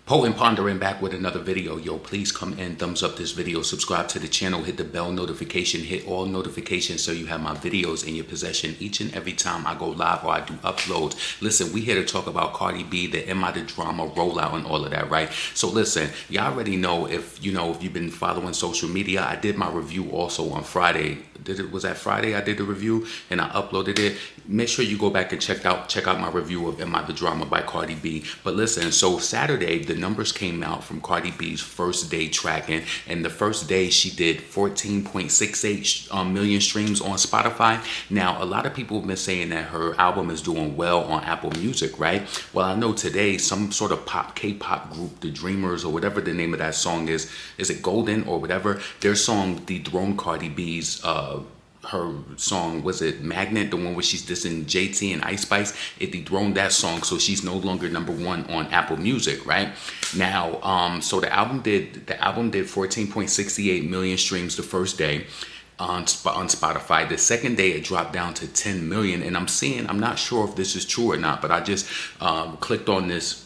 Potent Pondering back with another video. Yo, please come in, thumbs up this video, subscribe to the channel, hit the bell notification, hit all notifications so you have my videos in your possession each and every time I go live or I do uploads. Listen, we here to talk about Cardi B, the Am I the Drama rollout and all of that, right? So listen, y'all already know if you've been following social media. I did my review also on Friday. Was that Friday I did the review and I uploaded it? Make sure you go back and check out my review of Am I the Drama by Cardi B. But listen, so Saturday the numbers came out from Cardi B's first day tracking, and the first day she did 14.68 million streams on Spotify. Now a lot of people have been saying that her album is doing well on Apple Music, right? Well, I know today some sort of K-pop group, the Dreamers or whatever the name of that song is it Golden or whatever, their song dethroned Cardi B's her song, was it Magnet, the one where she's dissing JT and Ice Spice? It dethroned that song, so she's no longer #1 on Apple Music, right? Now, so the album did 14.68 million streams the first day on Spotify. The second day it dropped down to 10 million, and I'm not sure if this is true or not, but I just clicked on this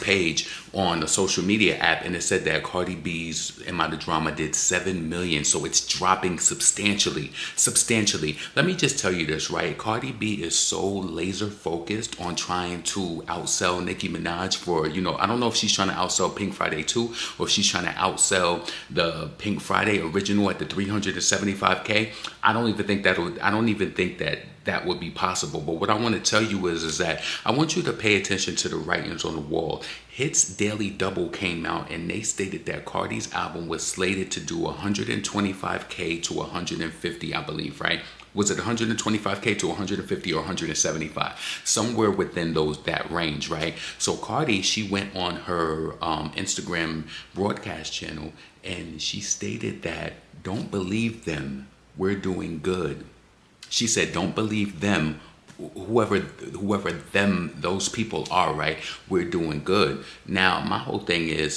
page on the social media app, and it said that Cardi B's Am I the Drama did 7 million, so it's dropping substantially. Let me just tell you this, right? Cardi B is so laser focused on trying to outsell Nicki Minaj for, I don't know if she's trying to outsell Pink Friday 2 or if she's trying to outsell the Pink Friday original at the 375K. I don't even think that would be possible. But what I want to tell you is that I want you to pay attention to the writings on the wall. Hits Daily Double came out and they stated that Cardi's album was slated to do 125K to 150, I believe, right? Was it 125K to 150 or 175? Somewhere within that range, right? So Cardi, she went on her Instagram broadcast channel and she stated that, don't believe them, we're doing good. She said, don't believe them, whoever those people are, right? We're doing good. Now, my whole thing is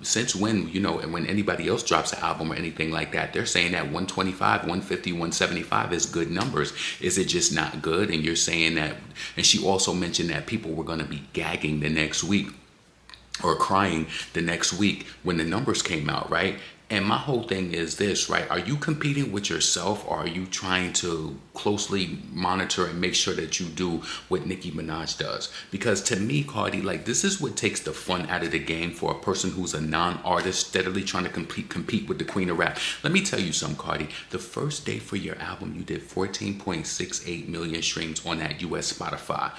since when, when anybody else drops an album or anything like that, they're saying that 125, 150, 175 is good numbers. Is it just not good? And you're saying that, and she also mentioned that people were going to be gagging the next week or crying the next week when the numbers came out, right? And my whole thing is this, right? Are you competing with yourself, or are you trying to closely monitor and make sure that you do what Nicki Minaj does? Because to me, Cardi, this is what takes the fun out of the game for a person who's a non-artist steadily trying to compete with the queen of rap. Let me tell you something, Cardi. The first day for your album, you did 14.68 million streams on that US Spotify.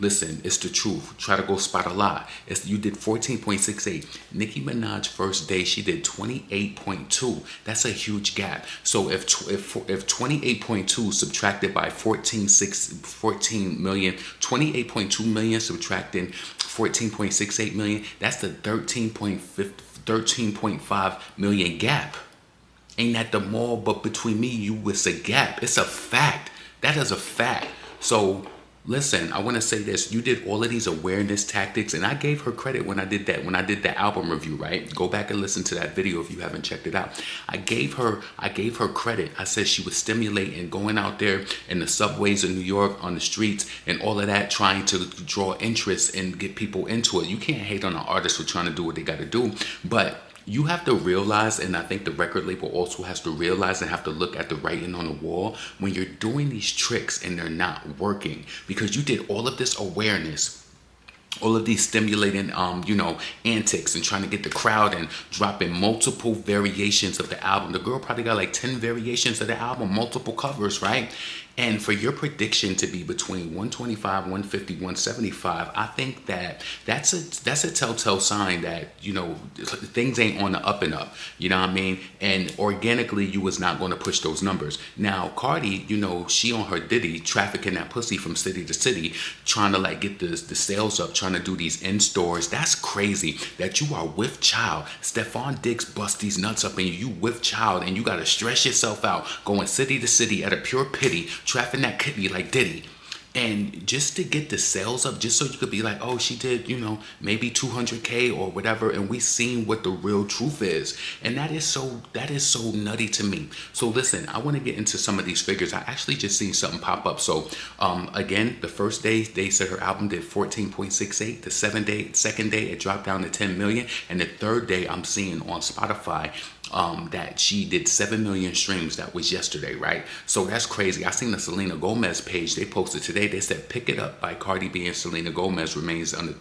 Listen, it's the truth. Try to go spot a lie. You did 14.68. Nicki Minaj first day, she did 28.2. That's a huge gap. So if 28.2 subtracted by 14 million, 28.2 million subtracting 14.68 million, that's the 13.5 million gap. Ain't that the mall? But between me and you, it's a gap. It's a fact. That is a fact. So listen, I want to say this. You did all of these awareness tactics, and I gave her credit when I did that. When I did the album review, right? Go back and listen to that video if you haven't checked it out. I gave her credit. I said she was stimulating, going out there in the subways of New York, on the streets, and all of that, trying to draw interest and get people into it. You can't hate on an artist for trying to do what they got to do, but you have to realize, and I think the record label also has to realize and have to look at the writing on the wall when you're doing these tricks and they're not working, because you did all of this awareness, all of these stimulating, antics and trying to get the crowd and dropping multiple variations of the album. The girl probably got like 10 variations of the album, multiple covers, right? And for your prediction to be between 125, 150, 175, I think that's a telltale sign that, things ain't on the up and up. You know what I mean? And organically, you was not going to push those numbers. Now, Cardi, she on her Diddy, trafficking that pussy from city to city, trying to get the sales up, trying to do these in-stores. That's crazy that you are with child. Stephon Diggs bust these nuts up and you with child, and you got to stress yourself out going city to city at a pure pity, trafficking that kitty like Diddy, And just to get the sales up, just so you could be like, oh, she did, maybe 200K or whatever, and we seen what the real truth is. And that is so nutty to me. So listen, I want to get into some of these figures. I actually just seen something pop up. So again, the first day they said her album did 14.68. The second day it dropped down to 10 million, and the third day I'm seeing on Spotify that she did 7 million streams. That was yesterday, right? So that's crazy. I seen the Selena Gomez page. They posted today. They said "Pick It Up" by Cardi B and Selena Gomez remains on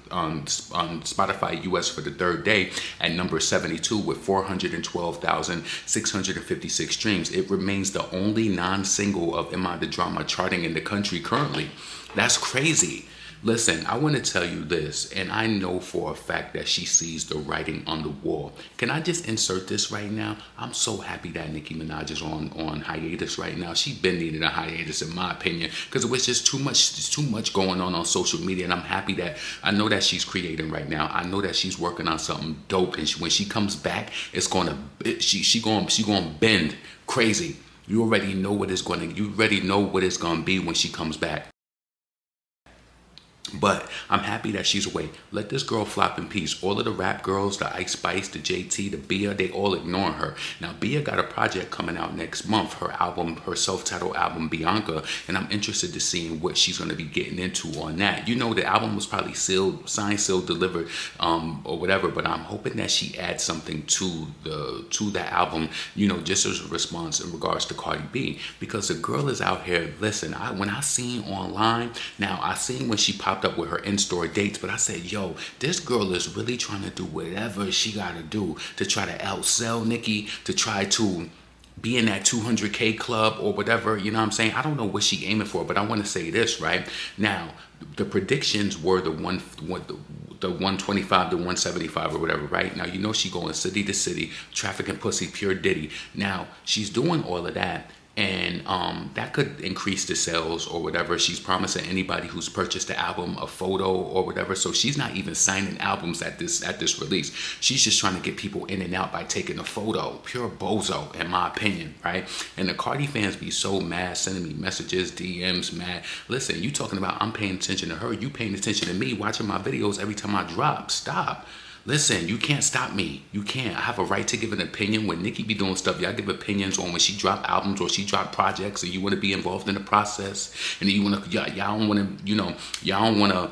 Spotify US for the third day at number 72 with 412,656 streams. It remains the only non-single of Am I the Drama charting in the country currently. That's crazy. Listen, I want to tell you this, and I know for a fact that she sees the writing on the wall. Can I just insert this right now? I'm so happy that Nicki Minaj is on hiatus right now. She's been needing a hiatus, in my opinion, because it was just too much going on social media, and I'm happy that I know that she's creating right now. I know that she's working on something dope, and when she comes back, she's gonna bend crazy. You already know what it's gonna be when she comes back. But I'm happy that she's away. Let this girl flop in peace. All of the rap girls, the Ice Spice, the JT, the Bia, they all ignoring her. Now, Bia got a project coming out next month, her self-titled album, Bianca, and I'm interested to seeing what she's going to be getting into on that. The album was probably signed, sealed, delivered, or whatever, but I'm hoping that she adds something to that album, just as a response in regards to Cardi B, because the girl is out here. Listen, when I seen online, now I seen when she popped up with her in-store dates, but I said, yo, this girl is really trying to do whatever she gotta do to try to outsell Nicki, to try to be in that 200K club or whatever, you know what I'm saying? I don't know what she aiming for, but I want to say this, right? Now, the predictions were the 125 to 175 or whatever, right? Now, she going city to city, traffic and pussy, pure Diddy. Now, she's doing all of that, and that could increase the sales or whatever. She's promising anybody who's purchased the album a photo or whatever. So she's not even signing albums at this release. She's just trying to get people in and out by taking a photo. Pure bozo, in my opinion, right? And the Cardi fans be so mad, sending me messages, DMs, mad. Listen, you talking about I'm paying attention to her. You paying attention to me, watching my videos every time I drop. Stop. Listen, you can't stop me. You can't. I have a right to give an opinion. When Nicki be doing stuff, y'all give opinions on when she drop albums or she drop projects, and you want to be involved in the process, and y'all don't want to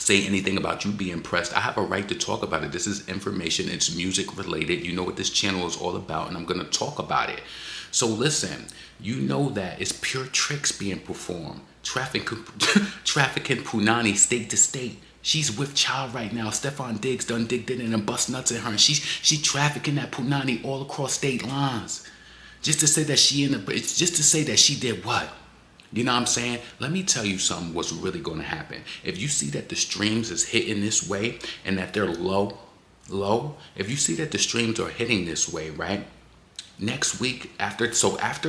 say anything about you being pressed. I have a right to talk about it. This is information. It's music related. You know what this channel is all about, and I'm going to talk about it. So listen, that it's pure tricks being performed. Trafficking Punani state to state. She's with child right now. Stefan Diggs done digged in and bust nuts at her, and she trafficking that Punani all across state lines, just to say that she did what? You know what I'm saying? Let me tell you something. What's really going to happen? If you see that the streams is hitting this way and that they're low. If you see that the streams are hitting this way, right? Next week after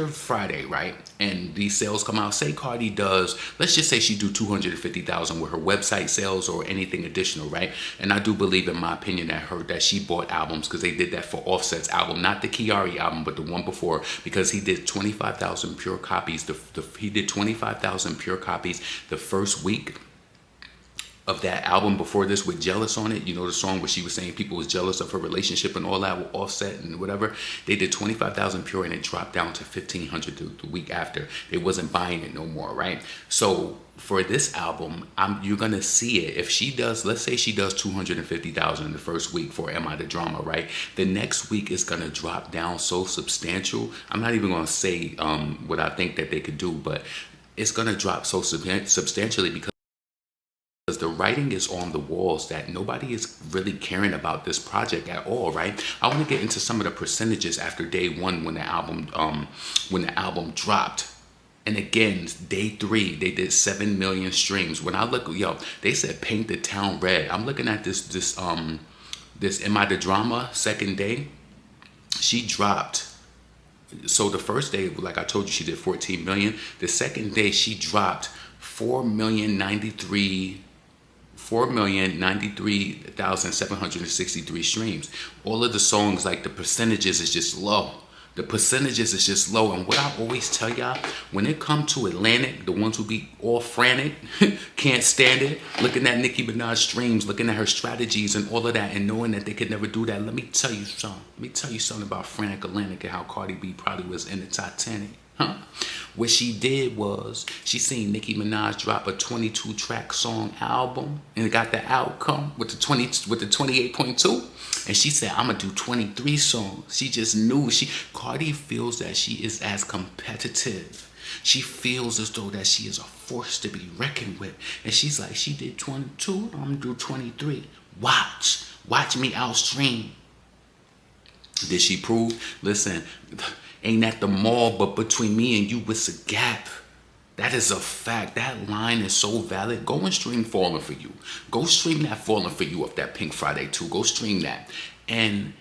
Friday, right, and these sales come out, say Cardi does, let's just say she do 250,000 with her website sales or anything additional, right? And I do believe, in my opinion, that she bought albums, because they did that for Offset's album, not the Kiari album, but the one before, because he did 25,000 pure copies. He did 25,000 pure copies the first week of that album before this with Jealous on it. The song where she was saying people was jealous of her relationship and all that with Offset and whatever. They did 25,000 pure, and it dropped down to 1,500 the week after. They wasn't buying it no more, right? So for this album, you're gonna see it. If she does, let's say she does 250,000 in the first week for Am I the Drama, right? The next week is gonna drop down so substantial. I'm not even gonna say what I think that they could do, but it's gonna drop so substantially, because the writing is on the walls that nobody is really caring about this project at all, right? I want to get into some of the percentages after day one when the album dropped. And again, day 3, they did 7 million streams. When I look, they said paint the town red. I'm looking at this Am I the Drama second day. She dropped. So the first day, like I told you, she did 14 million. The second day, she dropped 4,093,763 streams. All of the songs, like the percentages is just low. The percentages is just low. And what I always tell y'all, when it come to Atlantic, the ones who be all frantic, can't stand it, looking at Nicki Minaj streams, looking at her strategies and all of that, and knowing that they could never do that, let me tell you something. Let me tell you something about Frantic Atlantic and how Cardi B probably was in the Titanic. What she did was she seen Nicki Minaj drop a 22-track song album and got the outcome with the 28.2, and she said, "I'm gonna do 23 songs." She just knew Cardi feels that she is as competitive. She feels as though that she is a force to be reckoned with, and she's like, she did 22, I'm gonna do 23. Watch me outstream. Did she prove? Listen, ain't at the mall, but between me and you, it's a gap. That is a fact. That line is so valid. Go and stream Falling For You. Go stream that Falling For You off that Pink Friday 2. Go stream that. And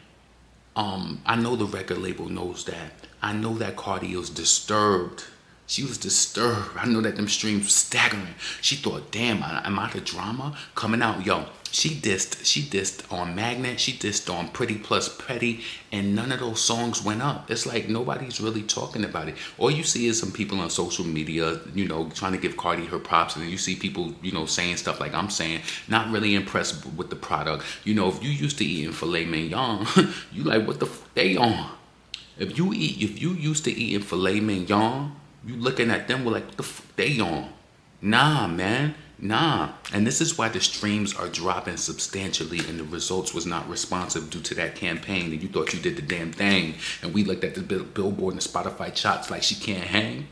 I know the record label knows that. I know that Cardi was disturbed. She was disturbed. I know that them streams were staggering. She thought, damn, am I the drama coming out? Yo, she dissed on Magnet. She dissed on Pretty Plus Petty. And none of those songs went up. It's like nobody's really talking about it. All you see is some people on social media, trying to give Cardi her props. And you see people, saying stuff like I'm saying, not really impressed with the product. If you used to eating filet mignon, you like, what the f they on? If you used to eating filet mignon, you looking at them with like, what the f they on? Nah, man. Nah. And this is why the streams are dropping substantially and the results was not responsive due to that campaign. And you thought you did the damn thing. And we looked at the Billboard and the Spotify charts like she can't hang.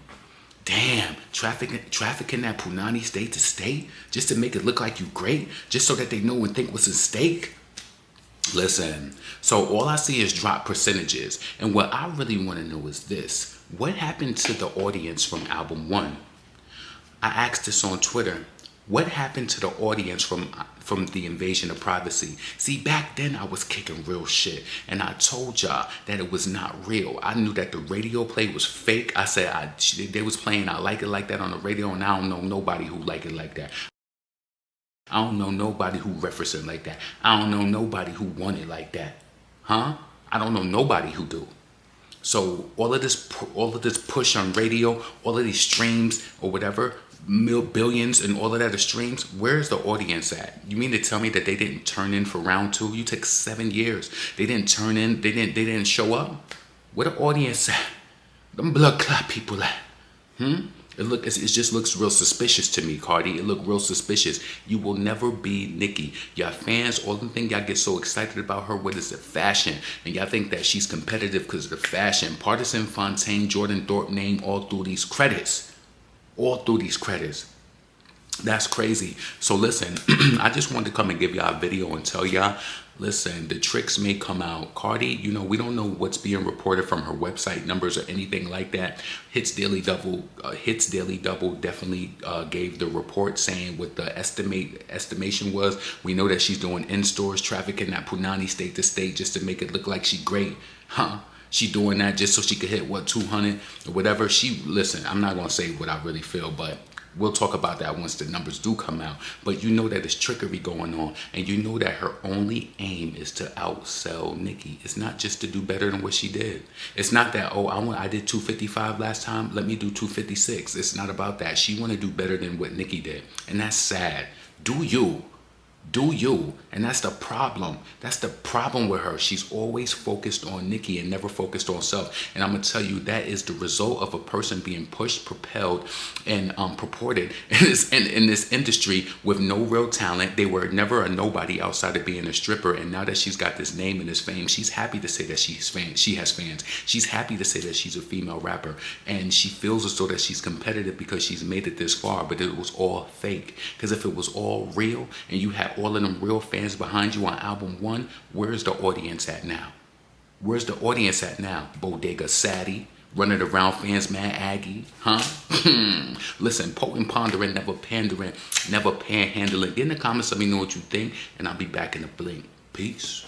Damn, trafficking that punani state to state just to make it look like you great, just so that they know and think what's at stake. Listen, so all I see is drop percentages. And what I really want to know is this. What happened to the audience from album 1? I asked this on Twitter. What happened to the audience from the Invasion of Privacy? See, back then I was kicking real shit. And I told y'all that it was not real. I knew that the radio play was fake. I said they was playing I Like It Like That on the radio, and I don't know nobody who like it like that. I don't know nobody who referenced it like that. I don't know nobody who want it like that. I don't know nobody who do. So all of this push on radio, all of these streams or whatever, billions and all of that are streams, where's the audience at? You mean to tell me that they didn't turn in for round 2? You took 7 years. They didn't turn in, they didn't show up? Where the audience at? Them blood clot people at? It just looks real suspicious to me, Cardi. It looked real suspicious. You will never be Nicki. Y'all fans, all the thing y'all get so excited about her, what is it, fashion? And y'all think that she's competitive because of the fashion. Partisan Fontaine, Jordan Thorpe name all through these credits. All through these credits. That's crazy. So listen, I just wanted to come and give y'all a video and tell y'all, listen, the tricks may come out. Cardi, we don't know what's being reported from her website numbers or anything like that. Hits Daily Double definitely gave the report saying what the estimation was. We know that she's doing in-stores trafficking that punani state to state just to make it look like she great. She doing that just so she could hit 200 or whatever. Listen, I'm not gonna say what I really feel, but we'll talk about that once the numbers do come out. But you know that there's trickery going on, and you know that her only aim is to outsell Nicki. It's not just to do better than what she did. It's not that, I did 255 last time, let me do 256. It's not about that. She want to do better than what Nicki did, and that's sad. Do you? And that's the problem. That's the problem with her. She's always focused on Nicki and never focused on self. And I'm gonna tell you, that is the result of a person being pushed, propelled, and purported in this industry with no real talent. They were never a nobody outside of being a stripper. And now that she's got this name and this fame, she's happy to say that she has fans. She's happy to say that she's a female rapper, and she feels as though that she's competitive because she's made it this far. But it was all fake. Because if it was all real and you had all of them real fans behind you on album 1, where's the audience at now? Where's the audience at now? Bodega Sadie, running around fans mad Aggie, Listen, potent pondering, never pandering, never panhandling. Get in the comments, let me know what you think, and I'll be back in a blink. Peace.